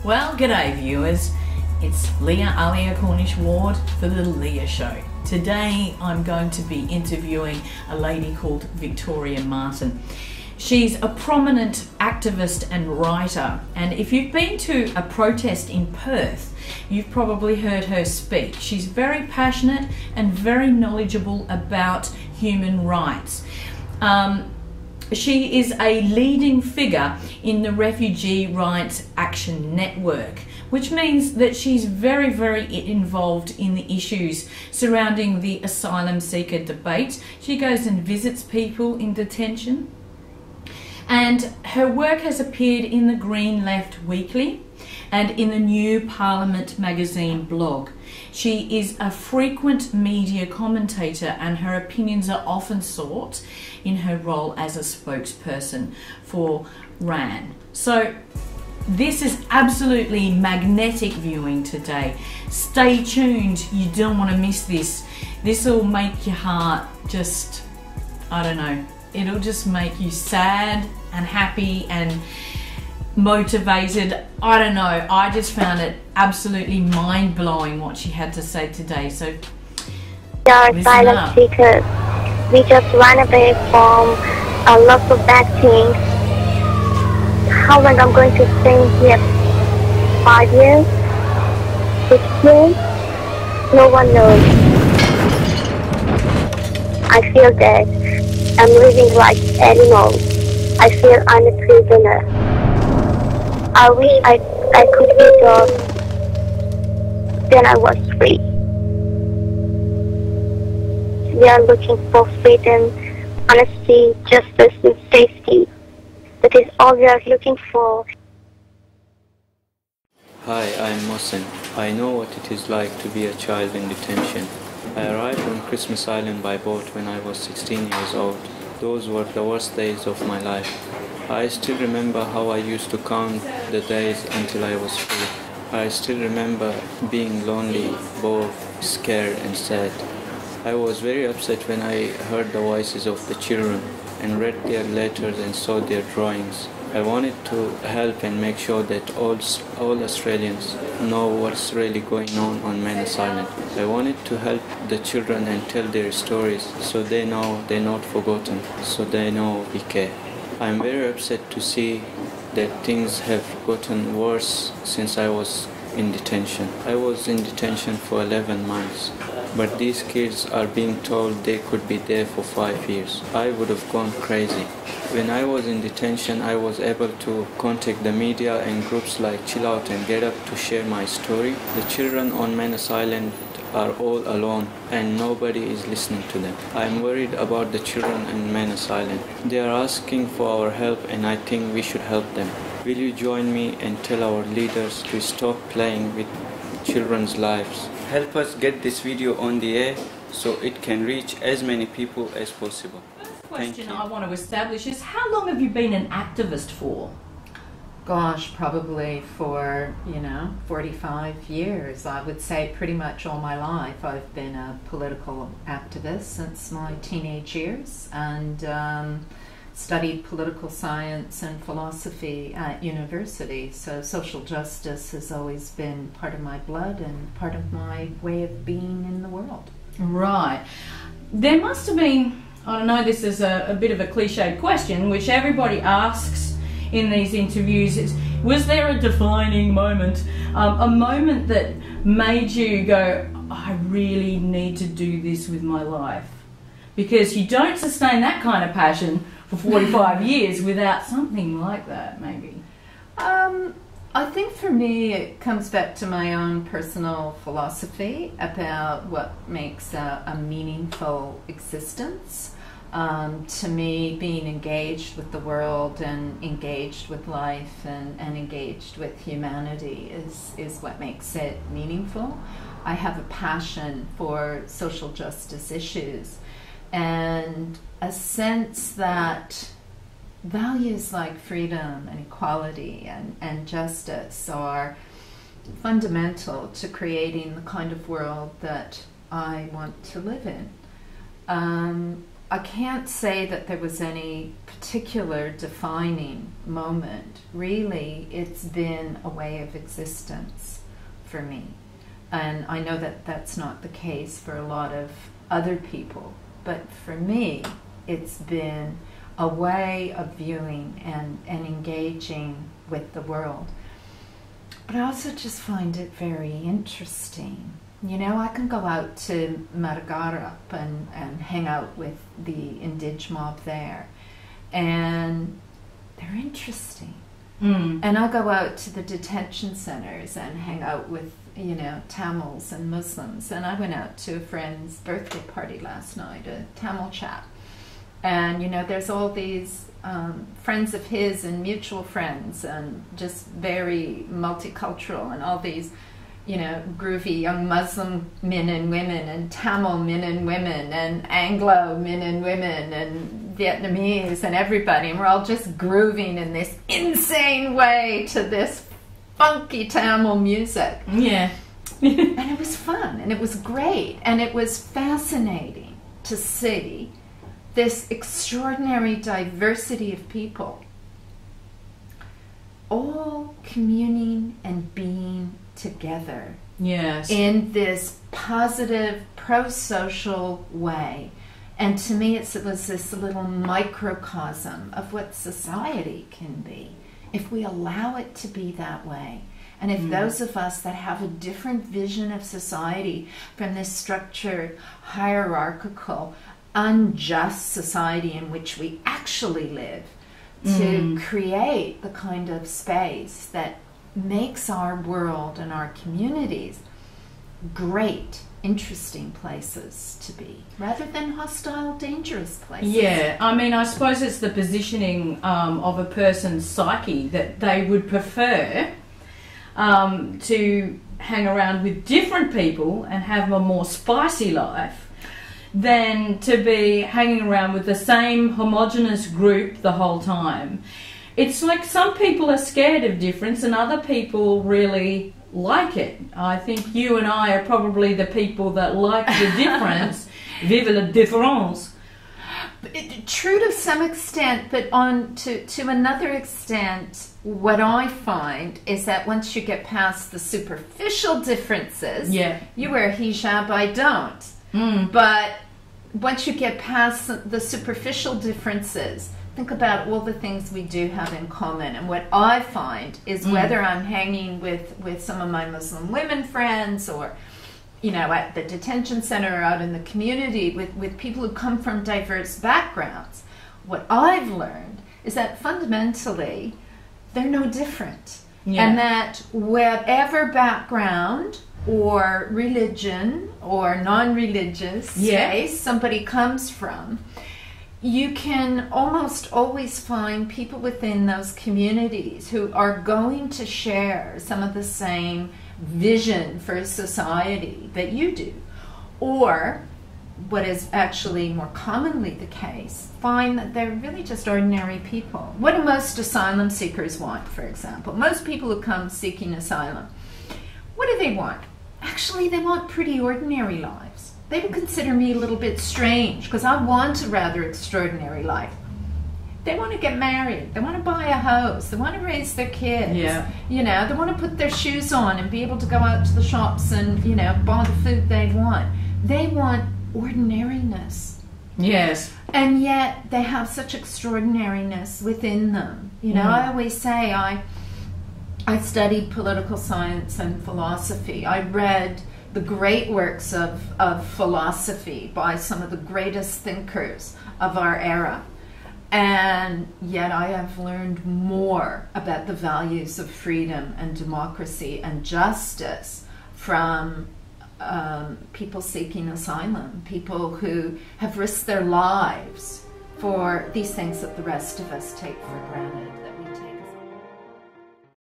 Well, g'day viewers. It's Leah Alia Cornish Ward for the Leah Show. Today I'm going to be interviewing a lady called Victoria Martin. She's a prominent activist and writer, and if you've been to a protest in Perth, you've probably heard her speak. She's very passionate and very knowledgeable about human rights. She is a leading figure in the Refugee Rights Action Network, which means that she's very, very involved in the issues surrounding the asylum seeker debate. She goes and visits people in detention, and her work has appeared in the Green Left Weekly and in the New Parliament magazine blog. She is a frequent media commentator, and her opinions are often sought in her role as a spokesperson for RAN. So this is absolutely magnetic viewing today. Stay tuned, you don't want to miss this. This will make your heart just, I don't know, it'll just make you sad and happy and motivated. I don't know, I just found it absolutely mind-blowing what she had to say today. So we are asylum seekers. We just run away from lots of bad things. How long I'm going to stay here? 5 years? 6 years? No one knows. I feel that I'm living like animals. I feel I'm a prisoner. I wish I could be dog. Then I was free. We are looking for freedom, honesty, justice, and safety. That is all we are looking for. Hi, I'm Mohsen. I know what it is like to be a child in detention. I arrived on Christmas Island by boat when I was 16 years old. Those were the worst days of my life. I still remember how I used to count the days until I was free. I still remember being lonely, bored, scared and sad. I was very upset when I heard the voices of the children and read their letters and saw their drawings. I wanted to help and make sure that all Australians know what's really going on Manus Island. I wanted to help the children and tell their stories so they know they're not forgotten, so they know we care. I'm very upset to see that things have gotten worse since I was in detention. I was in detention for 11 months. But these kids are being told they could be there for 5 years. I would have gone crazy. When I was in detention, I was able to contact the media and groups like Chill Out and Get Up to share my story. The children on Manus Island are all alone and nobody is listening to them. I'm worried about the children in Manus Island. They are asking for our help and I think we should help them. Will you join me and tell our leaders to stop playing with children's lives? Help us get this video on the air so it can reach as many people as possible. First question I want to establish is, how long have you been an activist for? Gosh, probably for, 45 years. I would say pretty much all my life I've been a political activist since my teenage years, and studied political science and philosophy at university. So social justice has always been part of my blood and part of my way of being in the world. Right. There must have been, I don't know, this is a bit of a cliched question, which everybody asks in these interviews, is, was there a defining moment, a moment that made you go, I really need to do this with my life? Because you don't sustain that kind of passion for 45 years without something like that, maybe. I think for me it comes back to my own personal philosophy about what makes a meaningful existence. To me, being engaged with the world and engaged with life and engaged with humanity is what makes it meaningful. I have a passion for social justice issues and a sense that values like freedom and equality and justice are fundamental to creating the kind of world that I want to live in. I can't say that there was any particular defining moment. Really, it's been a way of existence for me. And I know that that's not the case for a lot of other people. But for me, it's been a way of viewing and engaging with the world. But I also just find it very interesting. You know, I can go out to Maragarup and hang out with the Indige mob there, and they're interesting. And I go out to the detention centers and hang out with, you know, Tamils and Muslims. And I went out to a friend's birthday party last night, a Tamil chap. And, you know, there's all these friends of his and mutual friends, and just very multicultural, and all these, you know, groovy young Muslim men and women, and Tamil men and women, and Anglo men and women, and Vietnamese, and everybody. And we're all just grooving in this insane way to this funky Tamil music. Yeah. And it was fun, and it was great, and it was fascinating to see this extraordinary diversity of people all communing and being together. Yes. In this positive, pro-social way. And to me, it was this little microcosm of what society can be if we allow it to be that way. And if those of us that have a different vision of society from this structured, hierarchical, unjust society in which we actually live, to create the kind of space that makes our world and our communities great, interesting places to be, rather than hostile, dangerous places. Yeah, I mean, I suppose it's the positioning of a person's psyche that they would prefer to hang around with different people and have a more spicy life than to be hanging around with the same homogenous group the whole time. It's like some people are scared of difference and other people really like it. I think you and I are probably the people that like the difference. Vive la différence. True to some extent, but on to another extent, what I find is that once you get past the superficial differences, you wear hijab, I don't. But once you get past the superficial differences, think about all the things we do have in common. And what I find is whether I'm hanging with some of my Muslim women friends, or, you know, at the detention center or out in the community with people who come from diverse backgrounds, what I've learned is that fundamentally they're no different. And that whatever background or religion or non-religious space somebody comes from, you can almost always find people within those communities who are going to share some of the same vision for society that you do. Or, what is actually more commonly the case, find that they're really just ordinary people. What do most asylum seekers want, for example? Most people who come seeking asylum, what do they want? Actually, they want pretty ordinary lives. They would consider me a little bit strange because I want a rather extraordinary life. They want to get married. They want to buy a house. They want to raise their kids. You know, they want to put their shoes on and be able to go out to the shops and, you know, buy the food they want. They want ordinariness. Yes. And yet they have such extraordinariness within them. You know, I always say I studied political science and philosophy. I read the great works of philosophy by some of the greatest thinkers of our era. And yet I have learned more about the values of freedom and democracy and justice from people seeking asylum, people who have risked their lives for these things that the rest of us take for granted.